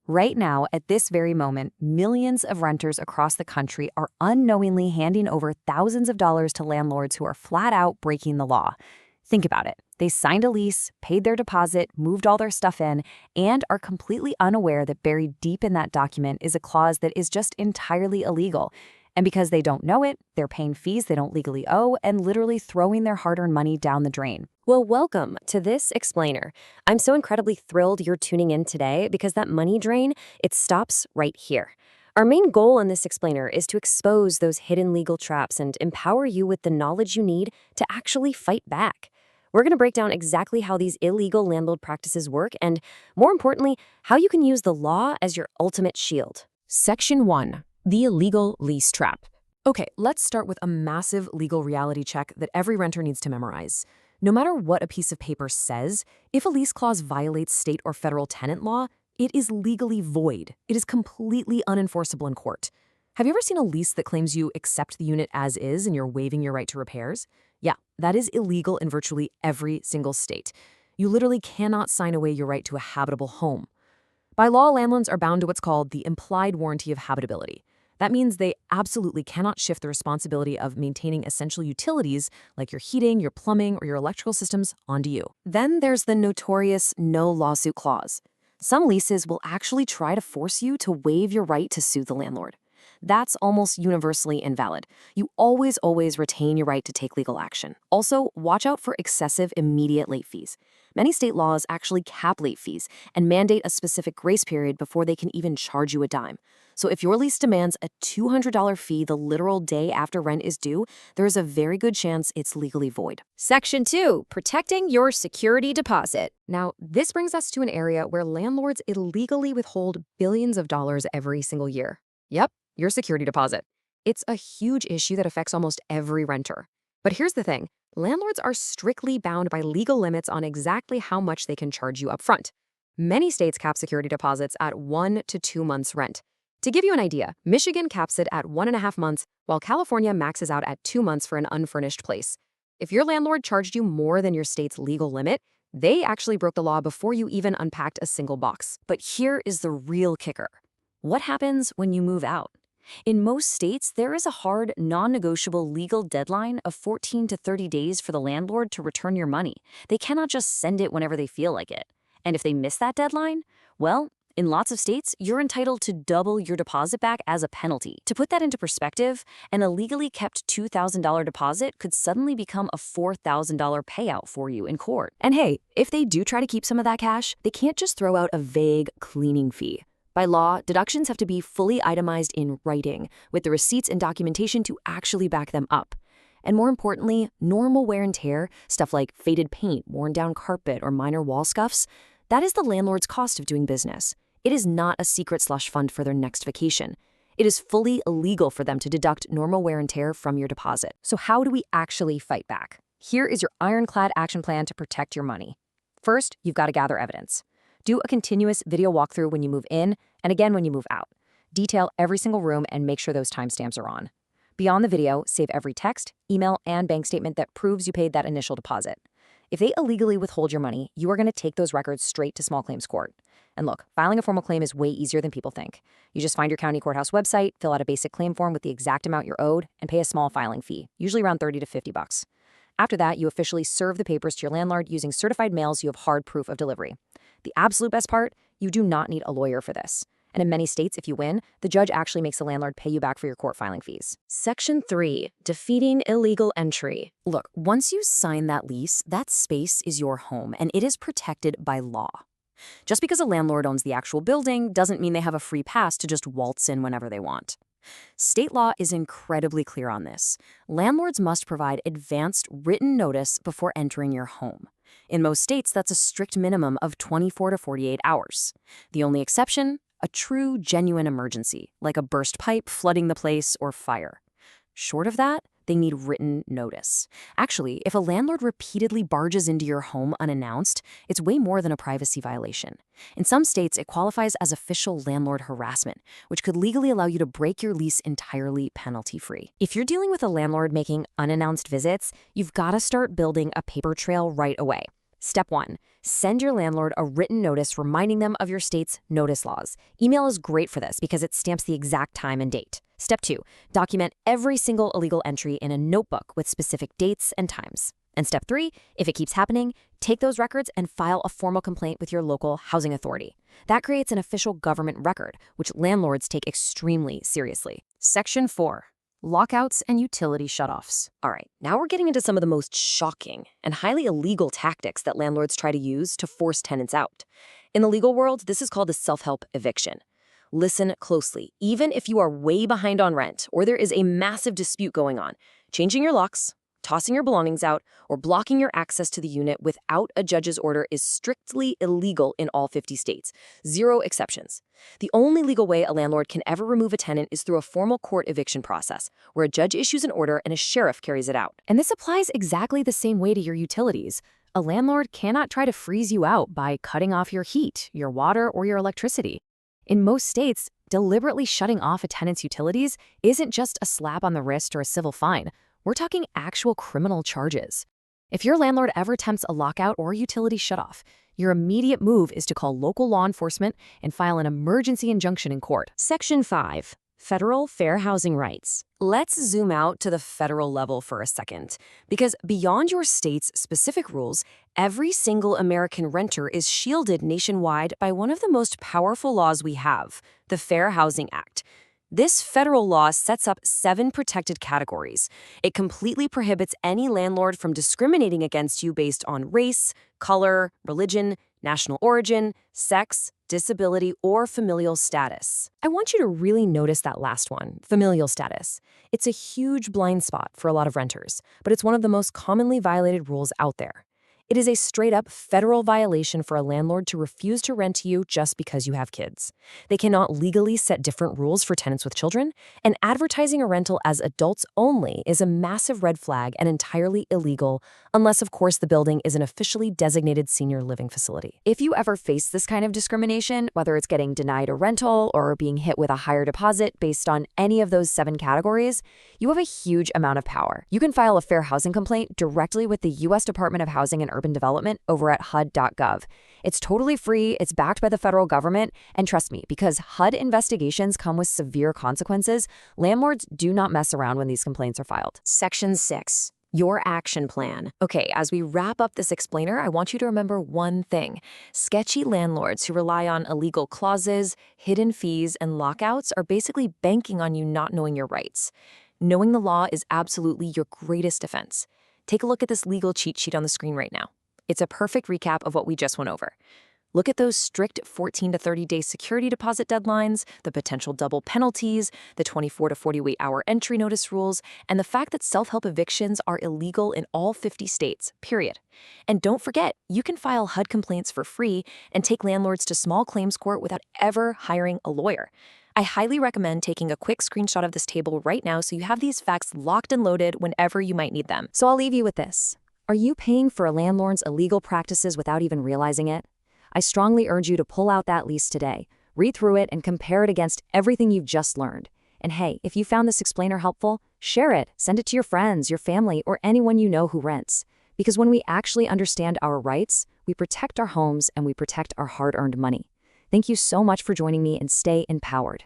Right now, at this very moment, millions of renters across the country are unknowingly handing over thousands of dollars to landlords who are flat out breaking the law. Think about it. They signed a lease, paid their deposit, moved all their stuff in, and are completely unaware that buried deep in that document is a clause that is just entirely illegal. And because they don't know it, they're paying fees they don't legally owe and literally throwing their hard-earned money down the drain. Well, welcome to this explainer. I'm so incredibly thrilled you're tuning in today because that money drain, it stops right here. Our main goal in this explainer is to expose those hidden legal traps and empower you with the knowledge you need to actually fight back. We're going to break down exactly how these illegal landlord practices work and, more importantly, how you can use the law as your ultimate shield. Section 1. The illegal lease trap. Okay, let's start with a massive legal reality check that every renter needs to memorize. No matter what a piece of paper says, if a lease clause violates state or federal tenant law, it is legally void. It is completely unenforceable in court. Have you ever seen a lease that claims you accept the unit as is and you're waiving your right to repairs? Yeah, that is illegal in virtually every single state. You literally cannot sign away your right to a habitable home. By law, landlords are bound to what's called the implied warranty of habitability. That means they absolutely cannot shift the responsibility of maintaining essential utilities like your heating, your plumbing, or your electrical systems onto you. Then there's the notorious no lawsuit clause. Some leases will actually try to force you to waive your right to sue the landlord. That's almost universally invalid. You always retain your right to take legal action. Also, watch out for excessive immediate late fees. Many state laws actually cap late fees and mandate a specific grace period before they can even charge you a dime. So if your lease demands a $200 fee the literal day after rent is due, there is a very good chance it's legally void. Section 2. Protecting your security deposit. Now, this brings us to an area where landlords illegally withhold billions of dollars every single year. Yep, your security deposit. It's a huge issue that affects almost every renter. But here's the thing. Landlords are strictly bound by legal limits on exactly how much they can charge you upfront. Many states cap security deposits at 1 to 2 months' rent. To give you an idea, Michigan caps it at 1.5 months, while California maxes out at 2 months for an unfurnished place. If your landlord charged you more than your state's legal limit, they actually broke the law before you even unpacked a single box. But here is the real kicker. What happens when you move out? In most states, there is a hard, non-negotiable legal deadline of 14 to 30 days for the landlord to return your money. They cannot just send it whenever they feel like it. And if they miss that deadline, well, in lots of states, you're entitled to double your deposit back as a penalty. To put that into perspective, an illegally kept $2,000 deposit could suddenly become a $4,000 payout for you in court. And hey, if they do try to keep some of that cash, they can't just throw out a vague cleaning fee. By law, deductions have to be fully itemized in writing, with the receipts and documentation to actually back them up. And more importantly, normal wear and tear, stuff like faded paint, worn down carpet, or minor wall scuffs, that is the landlord's cost of doing business. It is not a secret slush fund for their next vacation. It is fully illegal for them to deduct normal wear and tear from your deposit. So how do we actually fight back? Here is your ironclad action plan to protect your money. First, you've got to gather evidence. Do a continuous video walkthrough when you move in and again when you move out. Detail every single room and make sure those timestamps are on. Beyond the video, save every text, email, and bank statement that proves you paid that initial deposit. If they illegally withhold your money, you are going to take those records straight to small claims court. And look, filing a formal claim is way easier than people think. You just find your county courthouse website, fill out a basic claim form with the exact amount you're owed, and pay a small filing fee, usually around $30 to $50. After that, you officially serve the papers to your landlord using certified mails you have hard proof of delivery. The absolute best part, you do not need a lawyer for this. And in many states, if you win, the judge actually makes the landlord pay you back for your court filing fees. Section 3. Defeating illegal entry. Look, once you sign that lease, that space is your home, and it is protected by law. Just because a landlord owns the actual building doesn't mean they have a free pass to just waltz in whenever they want. State law is incredibly clear on this. Landlords must provide advanced written notice before entering your home. In most states, that's a strict minimum of 24 to 48 hours. The only exception, a true, genuine emergency, like a burst pipe, flooding the place, or fire. Short of that, they need written notice. Actually, if a landlord repeatedly barges into your home unannounced, it's way more than a privacy violation. In some states, it qualifies as official landlord harassment, which could legally allow you to break your lease entirely penalty-free. If you're dealing with a landlord making unannounced visits, you've got to start building a paper trail right away. Step 1. Send your landlord a written notice reminding them of your state's notice laws. Email is great for this because it stamps the exact time and date. Step 2. Document every single illegal entry in a notebook with specific dates and times. And step 3, if it keeps happening, take those records and file a formal complaint with your local housing authority. That creates an official government record, which landlords take extremely seriously. Section 4. Lockouts and utility shutoffs. All right, now we're getting into some of the most shocking and highly illegal tactics that landlords try to use to force tenants out. In the legal world, this is called a self-help eviction. Listen closely. Even if you are way behind on rent or there is a massive dispute going on, changing your locks, tossing your belongings out, or blocking your access to the unit without a judge's order is strictly illegal in all 50 states. Zero exceptions. The only legal way a landlord can ever remove a tenant is through a formal court eviction process, where a judge issues an order and a sheriff carries it out. And this applies exactly the same way to your utilities. A landlord cannot try to freeze you out by cutting off your heat, your water, or your electricity. In most states, deliberately shutting off a tenant's utilities isn't just a slap on the wrist or a civil fine. We're talking actual criminal charges. If your landlord ever attempts a lockout or utility shutoff, your immediate move is to call local law enforcement and file an emergency injunction in court. Section 5. Federal Fair Housing Rights. Let's zoom out to the federal level for a second, because beyond your state's specific rules, every single American renter is shielded nationwide by one of the most powerful laws we have, the Fair Housing Act. This federal law sets up 7 protected categories. It completely prohibits any landlord from discriminating against you based on race, color, religion, national origin, sex, disability, or familial status. I want you to really notice that last one, familial status. It's a huge blind spot for a lot of renters, but it's one of the most commonly violated rules out there. It is a straight-up federal violation for a landlord to refuse to rent to you just because you have kids. They cannot legally set different rules for tenants with children, and advertising a rental as adults only is a massive red flag and entirely illegal, unless, of course, the building is an officially designated senior living facility. If you ever face this kind of discrimination, whether it's getting denied a rental or being hit with a higher deposit based on any of those 7 categories, you have a huge amount of power. You can file a fair housing complaint directly with the U.S. Department of Housing and Urban Development over at HUD.gov. It's totally free, it's backed by the federal government, and trust me, because HUD investigations come with severe consequences, landlords do not mess around when these complaints are filed. Section 6. Your action plan. Okay, as we wrap up this explainer, I want you to remember one thing. Sketchy landlords who rely on illegal clauses, hidden fees, and lockouts are basically banking on you not knowing your rights. Knowing the law is absolutely your greatest defense. Take a look at this legal cheat sheet on the screen right now. It's a perfect recap of what we just went over. Look at those strict 14 to 30-day security deposit deadlines, the potential double penalties, the 24 to 48-hour entry notice rules, and the fact that self-help evictions are illegal in all 50 states, period. And don't forget, you can file HUD complaints for free and take landlords to small claims court without ever hiring a lawyer. I highly recommend taking a quick screenshot of this table right now so you have these facts locked and loaded whenever you might need them. So I'll leave you with this. Are you paying for a landlord's illegal practices without even realizing it? I strongly urge you to pull out that lease today, read through it, and compare it against everything you've just learned. And hey, if you found this explainer helpful, share it, send it to your friends, your family, or anyone you know who rents. Because when we actually understand our rights, we protect our homes and we protect our hard-earned money. Thank you so much for joining me, and stay empowered.